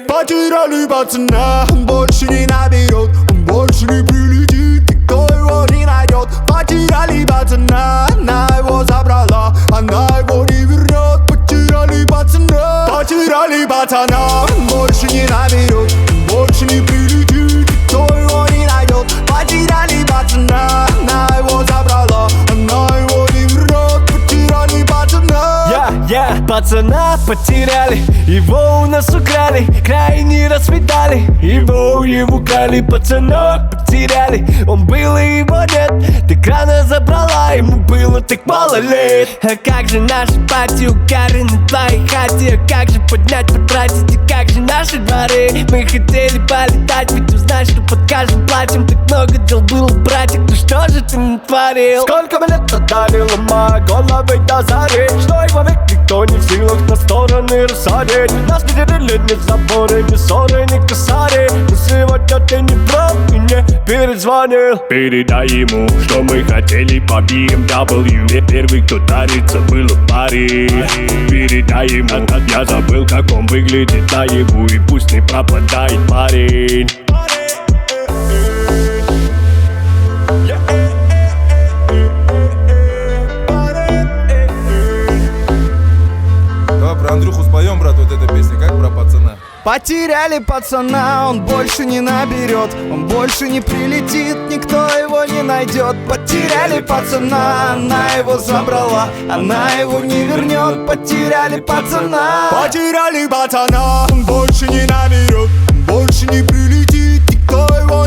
Потеряли пацана, он больше не наберет, он больше не прилетит, никто его не найдет. Потеряли пацана, она его забрала, она его не вернет. Потеряли пацана, он больше не наберет, он больше не прилетит, никто его не найдет. Потеряли пацана, она его забрала, она его не вернет. Потеряли пацана. Пацана потеряли, его у нас украли, крайне расцветали, его украли. Пацана потеряли, он был и его нет. Ты крана забрала, ему было так мало лет. А как же наши пати у Кары на твоей хате? А как же поднять, потратить, и как же наши дворы? Мы хотели полетать, ведь узнать, что под каждым платьем так много дел было, братик. Ну что же ты натворил? Сколько мы лет отдали, ломая головы до зари, что их вовек никто не в силах на стороны рассадить. Нас не делили ни заборы, ни ссоры, ни косари. Но сегодня ты не прав и не перезвонил. Передай ему, что мы хотели по BMW. Первый, кто дарится, был в паре. Передай ему, я забыл, как он выглядит наяву, и пусть не пропадает парень. Давай про Андрюху споем, брат, вот эта песня, как про пацана. Потеряли пацана, он больше не наберет, он больше не прилетит, никто его не найдет. Потеряли пацана, она его забрала, она его не вернет. Потеряли пацана, он больше не наберет, он больше не прилетит, никто его